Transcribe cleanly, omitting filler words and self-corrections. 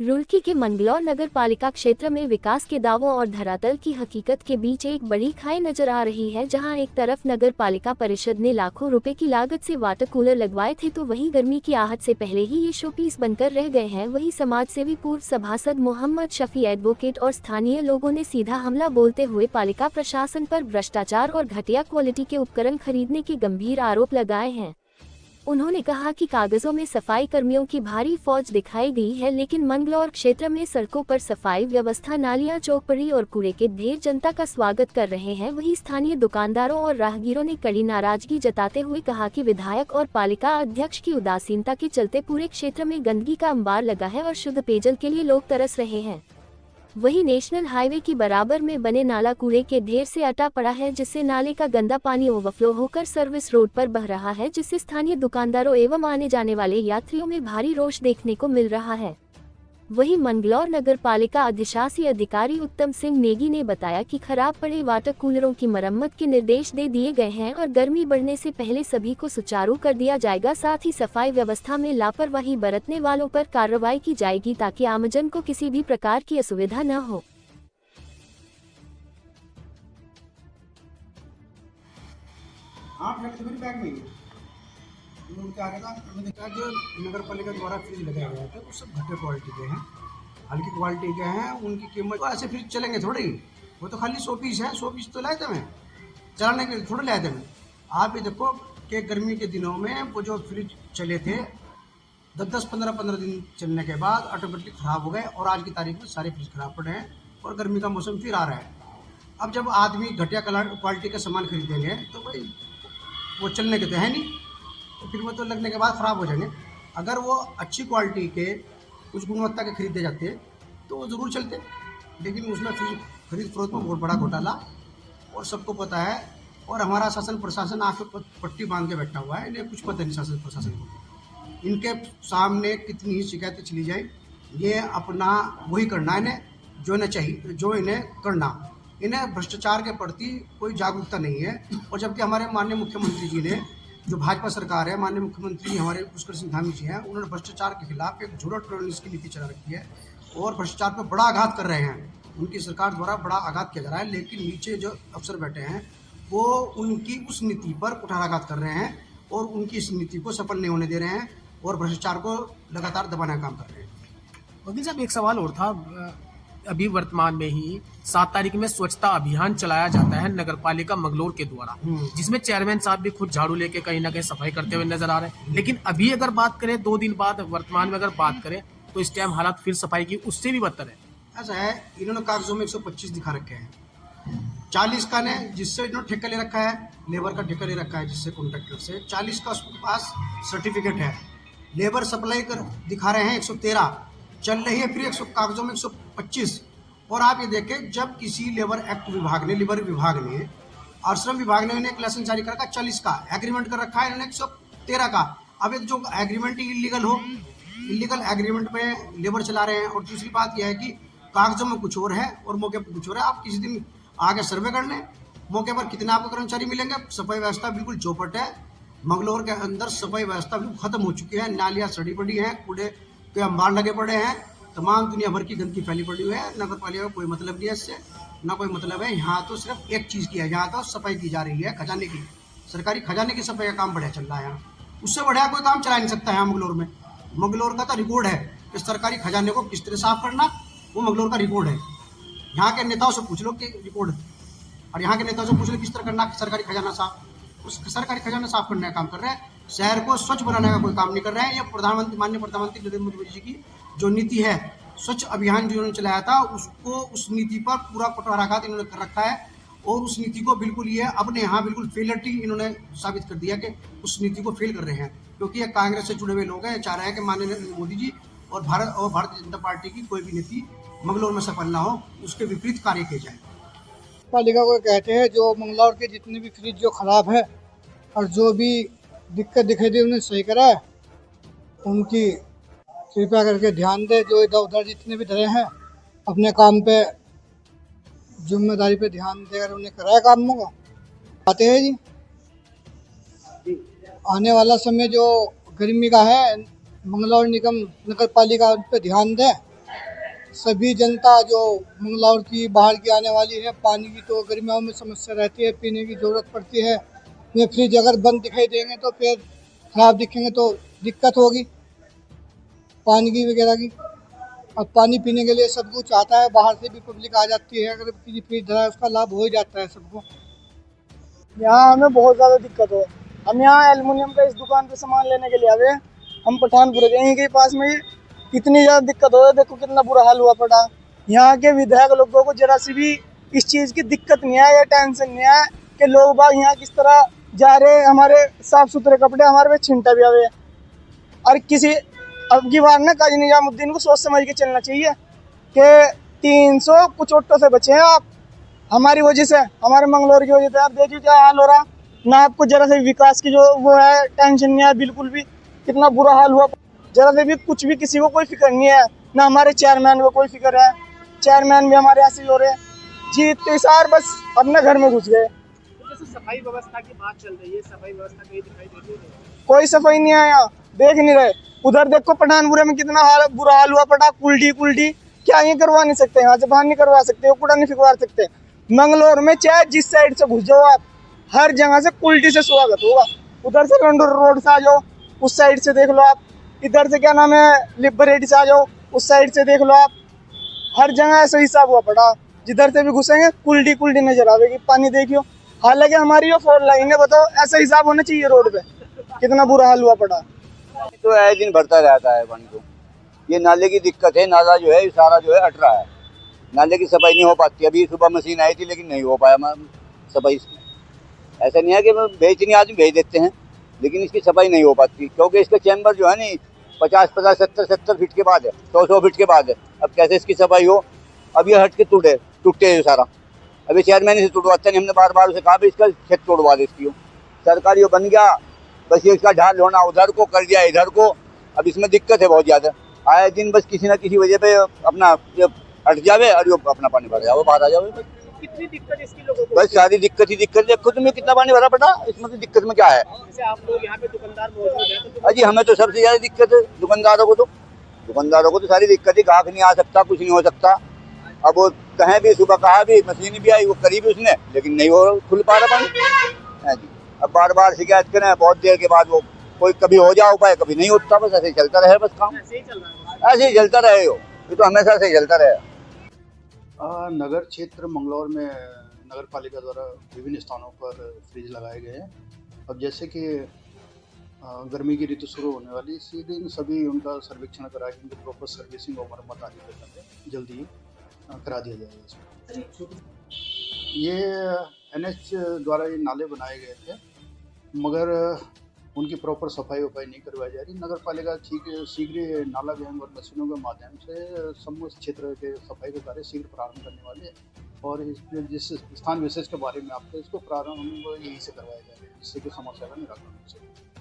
रुड़की के मंगलौर नगर पालिका क्षेत्र में विकास के दावों और धरातल की हकीकत के बीच एक बड़ी खाई नजर आ रही है। जहां एक तरफ नगर पालिका परिषद ने लाखों रुपए की लागत से वाटर कूलर लगवाए थे, तो वहीं गर्मी की आहट से पहले ही ये शोपीस बनकर रह गए हैं। वहीं समाजसेवी पूर्व सभासद मोहम्मद शफी एडवोकेट और स्थानीय लोगों ने सीधा हमला बोलते हुए पालिका प्रशासन पर भ्रष्टाचार और घटिया क्वालिटी के उपकरण खरीदने के गंभीर आरोप लगाए हैं। उन्होंने कहा कि कागजों में सफाई कर्मियों की भारी फौज दिखाई गई है, लेकिन मंगलौर क्षेत्र में सड़कों पर सफाई व्यवस्था, नालियां, चौपड़ी और कूड़े के ढेर जनता का स्वागत कर रहे हैं। वहीं स्थानीय दुकानदारों और राहगीरों ने कड़ी नाराजगी जताते हुए कहा कि विधायक और पालिका अध्यक्ष की उदासीनता के चलते पूरे क्षेत्र में गंदगी का अंबार लगा है और शुद्ध पेयजल के लिए लोग तरस रहे हैं। वहीं नेशनल हाईवे की बराबर में बने नाला कूड़े के ढेर से अटा पड़ा है, जिससे नाले का गंदा पानी ओवरफ्लो होकर सर्विस रोड पर बह रहा है, जिससे स्थानीय दुकानदारों एवं आने जाने वाले यात्रियों में भारी रोष देखने को मिल रहा है। वहीं मंगलौर नगर पालिका अधिशासी अधिकारी उत्तम सिंह नेगी ने बताया कि खराब पड़े वाटर कूलरों की मरम्मत के निर्देश दे दिए गए हैं और गर्मी बढ़ने से पहले सभी को सुचारू कर दिया जाएगा। साथ ही सफाई व्यवस्था में लापरवाही बरतने वालों पर कार्रवाई की जाएगी, ताकि आमजन को किसी भी प्रकार की असुविधा न हो। उनके आगे था, उन्होंने कहा जो नगर पालिका द्वारा फ्रिज लगाए गए थे वो सब घटिया क्वालिटी के हैं, हल्की क्वालिटी के हैं। उनकी कीमत तो ऐसे फ्रिज चलेंगे थोड़े ही, वो तो खाली 100 पीस है। 100 पीस तो लाए थे मैं चलाने के लिए, थोड़े लाए थे मैं। आप ये देखो कि गर्मी के दिनों में वो जो फ्रिज चले थे 10-15 दिन चलने के बाद ऑटोमेटिकली ख़राब हो गए और आज की तारीख में सारे फ्रिज खराब पड़े हैं और गर्मी का मौसम फिर आ रहा है। अब जब आदमी घटिया क्वालिटी का सामान खरीदेंगे तो भाई वो चलने के तो है नहीं, तो फिर वो तो लगने के बाद ख़राब हो जाएंगे। अगर वो अच्छी क्वालिटी के कुछ गुणवत्ता के खरीदे जाते तो वो ज़रूर चलते, लेकिन उसमें खरीद फरोख्त में बहुत बड़ा घोटाला और सबको पता है। और हमारा शासन प्रशासन आँख पे पट्टी बांध के बैठा हुआ है, इन्हें कुछ पता नहीं शासन प्रशासन को। इनके सामने कितनी ही शिकायतें चली जाए, ये अपना वही करना है इन्हें, जो इन्हें चाहिए, जो इन्हें करना। इन्हें भ्रष्टाचार के प्रति कोई जागरूकता नहीं है। और जबकि हमारे माननीय मुख्यमंत्री जी ने, जो भाजपा सरकार है, माननीय मुख्यमंत्री हमारे पुष्कर सिंह धामी जी हैं, उन्होंने भ्रष्टाचार के खिलाफ एक झूठा टॉलरेंस की नीति चला रखी है और भ्रष्टाचार पर बड़ा आघात कर रहे हैं। उनकी सरकार द्वारा बड़ा आघात किया जा रहा है, लेकिन नीचे जो अफसर बैठे हैं वो उनकी उस नीति पर कुठाराघात कर रहे हैं और उनकी इस नीति को सफल नहीं होने दे रहे हैं और भ्रष्टाचार को लगातार दबाने का काम कर रहे हैं। वकील साहब, एक सवाल और था। अभी वर्तमान में ही 7 तारीख में स्वच्छता अभियान चलाया जाता है नगर पालिका मंगलौर के द्वारा, जिसमें चेयरमैन साहब भी खुद झाड़ू लेके कहीं ना कहीं सफाई करते हुए नजर आ रहे हैं। लेकिन अभी अगर बात करें 2 दिन बाद, वर्तमान में अगर बात करें, तो इस टाइम हालात फिर सफाई की उससे भी बदतर है। ऐसा है, इन्होंने कागजों में 125 दिखा रखे हैं, 40 का ने जिससे इन्होंने ठेका ले रखा है, लेबर का ठेका ले रखा है जिससे कॉन्ट्रैक्टर से, 40 का उसके पास सर्टिफिकेट है। लेबर सप्लाई कर दिखा रहे हैं 113, चल रही है फिर 100 कागजों में 125। और आप ये देखें, जब किसी लेबर एक्ट विभाग ने, लेबर विभाग ने और श्रम विभाग ने इन्हें एक लाइसेंस जारी कर रखा 40 का, एग्रीमेंट कर रखा है इन्होंने 113 का। अब एक जो एग्रीमेंट इलीगल हो, इलीगल एग्रीमेंट पे लेबर चला रहे हैं। और दूसरी बात यह है कि कागजों में कुछ और है और मौके पर कुछ और है। आप किसी दिन आगे सर्वे कर लें, मौके पर कितने आपको कर्मचारी मिलेंगे। सफाई व्यवस्था बिल्कुल चौपट है। मंगलौर के अंदर सफाई व्यवस्था बिल्कुल खत्म हो चुकी है। नालियाँ सड़ी पड़ी हैं, कूड़े के अंबार लगे पड़े हैं, तमाम दुनिया भर की गंदगी फैली पड़ी हुई है। नगर पालिका को कोई मतलब नहीं है इससे, ना कोई मतलब है। यहाँ तो सिर्फ एक चीज़ की है, यहाँ तो सफाई की जा रही है, खजाने की, सरकारी खजाने की सफाई का काम बढ़िया चल रहा है यहाँ। उससे बढ़िया कोई काम चला नहीं सकता है मंगलौर में। मंगलौर का तो रिकॉर्ड है कि सरकारी खजाने को किस तरह साफ करना, वो मंगलौर का रिकॉर्ड है। यहाँ के नेताओं से पूछ लो कि रिकॉर्ड, और यहाँ के नेताओं से पूछ लो किस तरह करना सरकारी खजाना साफ। उस सरकारी खजाना साफ करने का काम कर रहे हैं, शहर को स्वच्छ बनाने का कोई काम नहीं कर रहे हैं। ये प्रधानमंत्री, माननीय प्रधानमंत्री नरेंद्र मोदी जी की जो नीति है, स्वच्छ अभियान जो इन्होंने चलाया था, उसको, उस नीति पर पूरा कुठाराघात इन्होंने कर रखा है। और उस नीति को बिल्कुल ये अपने यहाँ बिल्कुल फेलियरिटी इन्होंने साबित कर दिया कि उस नीति को फेल कर रहे हैं। क्योंकि ये कांग्रेस से जुड़े हुए लोग हैं, चाह रहे हैं कि माननीय मोदी जी और भारतीय जनता पार्टी की कोई भी नीति मंगलौर में सफल ना हो, उसके विपरीत कार्य किए जाए। पालिका को कहते हैं जो मंगलौर के जितने भी फ्रिज जो खराब है और जो भी दिक्कत दिखाई दी उन्हें सही करा है, उनकी कृपया करके ध्यान दे। जो इधर उधर जितने भी धरे हैं अपने काम पे, जिम्मेदारी पे ध्यान देकर उन्हें कराया काम होगा। आते हैं जी, आने वाला समय जो गर्मी का है, मंगलौर निगम नगर पालिका उन पर ध्यान दे सभी जनता जो मंगलौर की बाहर की आने वाली है, पानी की तो गर्मियों में समस्या रहती है, पीने की ज़रूरत पड़ती है। ये फ्रिज अगर बंद दिखाई देंगे तो फिर खराब दिखेंगे तो दिक्कत होगी पानी की वगैरह की। और पानी पीने के लिए सब कुछ आता है, बाहर से भी पब्लिक आ जाती है, अगर किसी फ्रिज धरा है उसका लाभ हो ही जाता है सबको। यहाँ हमें बहुत ज़्यादा दिक्कत हो। हम यहाँ एल्युमिनियम का इस दुकान पे सामान लेने के लिए आए हैं। हम पठानपुर के यहीं के पास में ही इतनी ज़्यादा दिक्कत हो, देखो कितना बुरा हाल हुआ पड़ा। यहाँ के विधायक लोगों को जरा सी भी इस चीज़ की दिक्कत नहीं है या टेंशन नहीं है कि लोग बाग यहाँ किस तरह जा रहे हैं। हमारे साफ सुथरे कपड़े हमारे पे छिंटा भी आवे। और किसी अब की बार ना काजी निजामुद्दीन को सोच समझ के चलना चाहिए कि 300 कुछ ऑटो से बचे हैं आप हमारी वजह से, हमारे मंगलौर की वजह से। आप देखिए क्या हाल हो रहा। ना आपको जरा से विकास की जो वो है टेंशन नहीं है बिल्कुल भी, कितना बुरा हाल हुआ। जरा से भी कुछ भी किसी को कोई फिक्र नहीं है, ना हमारे चेयरमैन को कोई फिक्र है। चेयरमैन भी हमारे ऐसे ही हो रहे हैं जीतते सार बस अपने घर में घुस गए। सफाई व्यवस्था की बात चल रही है, सफाई व्यवस्था कहीं दिखाई देती है? कोई सफाई नहीं है यहाँ, देख नहीं रहे। उधर देखो पठानपुरे में कितना बुरा हाल हुआ पड़ा, कुल्टी क्या ये करवा नहीं सकते, यहाँ से बाहर नहीं करवा सकते, कूड़ा नहीं फिकवा सकते। मंगलौर में चाहे जिस साइड से घुस जाओ आप, हर जगह से कुल्टी से स्वागत होगा। उधर से रंडोर रोड से आ जाओ, उस साइड से देख लो आप। इधर से क्या नाम है लिबरेटी से आ जाओ, उस साइड से देख लो आप। हर जगह ऐसा हिसाब हुआ पड़ा, जिधर से भी घुसेंगे कुल्टी नजर आवेगी। पानी देखियो, हालांकि हमारी जो 4 लाइन है, बताओ ऐसा हिसाब होना चाहिए रोड पे, कितना बुरा हाल हुआ पड़ा। तो आए दिन बढ़ता रहता है पानी। तो ये नाले की दिक्कत है, नाला जो है सारा जो है अट रहा है, नाले की सफाई नहीं हो पाती। अभी सुबह मशीन आई थी लेकिन नहीं हो पाया सफाई। ऐसा नहीं है कि बेचने आदमी भेज देते हैं, लेकिन इसकी सफाई नहीं हो पाती क्योंकि इसका चैम्बर जो है नहीं 50 70 फीट के बाद है, 100 फीट के बाद है। अब कैसे इसकी सफाई हो। अब ये हट के टूटे है सारा। अभी चेयरमैन से टूटवाते नहीं, हमने बार बार उसे कहा भी इसका छत तोड़वा दे इसकी। सरकारी बन गया, बस ये इसका ढाल होना उधर को कर दिया इधर को। अब इसमें दिक्कत है बहुत ज़्यादा। आए दिन बस किसी न किसी वजह पे अपना हट जावे और अपना पानी भर जाओ, बाहर आ जाओ। कितनी दिक्कत इसकी लोगों को? बस सारी दिक्कत ही दिक्कत है। खुद में कितना पानी भरा पड़ा, इसमें तो दिक्कत में क्या है। जैसे आप लोग यहाँ पे दुकानदार मौजूद हैं तो अजी हमें तो सबसे ज़्यादा दिक्कत है दुकानदारों को तो सारी दिक्कत है। गाहक नहीं आ सकता, कुछ नहीं हो सकता। अब वो कहें भी, सुबह कहा भी, मशीन भी आई, वो करी भी उसने, लेकिन नहीं हो खुल पा रहा पानी है जी। अब बार बार शिकायत करें, बहुत देर के बाद वो कोई कभी हो जाओ पाए, कभी नहीं होता। बस ऐसे ही चलता रहे, बस काम ऐसे ही चल रहा है। ऐसे ही चलता रहे हो, ये तो हमेशा से ही चलता रहे। नगर क्षेत्र मंगलौर में नगर पालिका द्वारा विभिन्न स्थानों पर फ्रिज लगाए गए हैं। अब जैसे कि गर्मी की ऋतु शुरू होने वाली, इसी दिन सभी उनका सर्वेक्षण करा के उनकी प्रॉपर सर्विसिंग और मरम्मत आदि करके जल्दी ही करा दिया जाएगा इसमें। ये NH द्वारा ये नाले बनाए गए थे, मगर उनकी प्रॉपर सफाई वफाई नहीं करवाई जा रही। नगर पालिका शीघ्र नाला विहंग और मशीनों के माध्यम से समस्त क्षेत्र के सफाई के कार्य शीघ्र प्रारंभ करने वाले हैं। और जिस स्थान विशेष के बारे में आपको इसको प्रारंभ यहीं से करवाया जाएगा, जिससे कि समस्या का निराकरण हो सके।